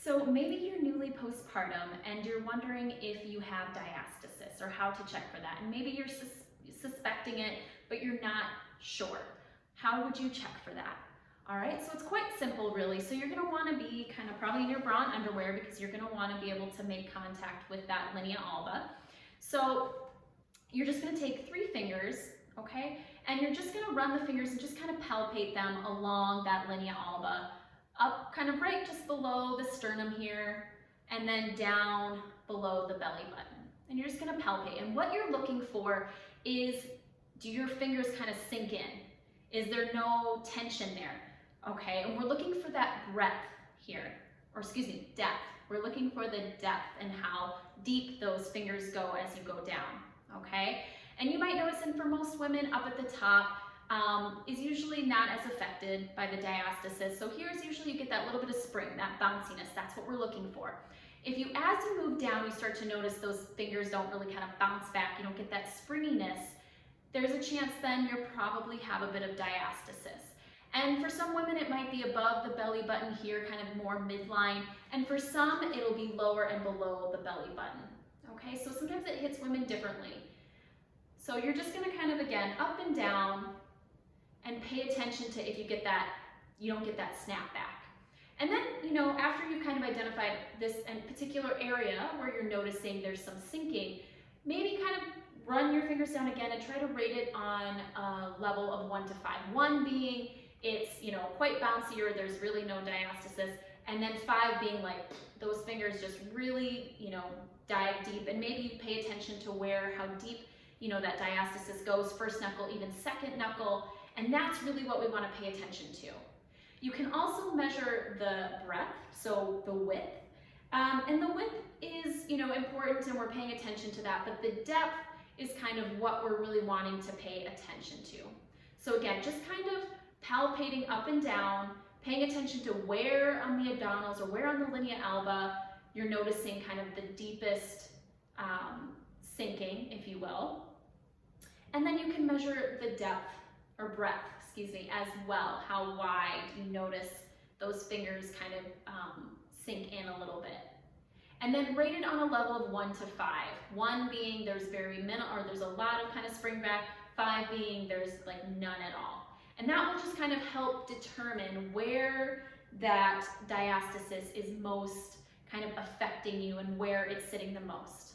So maybe you're newly postpartum and you're wondering if you have diastasis or how to check for that. And maybe you're suspecting it, but you're not sure. How would you check for that? All right, so it's quite simple really. So you're gonna wanna be kind of probably in your bra and underwear because you're gonna wanna be able to make contact with that linea alba. So you're just gonna take 3 fingers, okay? And you're just gonna run the fingers and just kind of palpate them along that linea alba, up kind of right just below the sternum here, and then down below the belly button. And you're just gonna palpate. And what you're looking for is, do your fingers kind of sink in? Is there no tension there? Okay, and we're looking for that breadth here, or excuse me, depth. We're looking for the depth and how deep those fingers go as you go down, okay? And you might notice, and for most women, up at the top is usually not as affected by the diastasis. So here's usually you get that little bit of spring, that bounciness, that's what we're looking for. If you, as you move down, you start to notice those fingers don't really kind of bounce back, you don't get that springiness, there's a chance then you probably have a bit of diastasis. And for some women, it might be above the belly button here, kind of more midline. And for some, it'll be lower and below the belly button. Okay, so sometimes it hits women differently. So you're just gonna kind of, again, up and down and pay attention to if you get that, you don't get that snap back. And then, you know, after you've kind of identified this particular area where you're noticing there's some sinking, maybe kind of run your fingers down again and try to rate it on a level of 1 to 5. 1 being it's, you know, quite bouncy or there's really no diastasis, and then 5 being like those fingers just really, you know, dive deep, and maybe you pay attention to how deep, you know, that diastasis goes, first knuckle, even second knuckle, and that's really what we want to pay attention to. You can also measure the breadth, so the width, and the width is, you know, important and we're paying attention to that, but the depth is kind of what we're really wanting to pay attention to. So again, just kind of palpating up and down, paying attention to where on the abdominals or where on the linea alba you're noticing kind of the deepest sinking, if you will. And then you can measure the depth or breadth, excuse me, as well, how wide you notice those fingers kind of sink in a little bit. And then rate it on a level of 1 to 5. 1 being there's very minimal, or there's a lot of kind of spring back, 5 being there's like none at all. And that will just kind of help determine where that diastasis is most kind of affecting you and where it's sitting the most.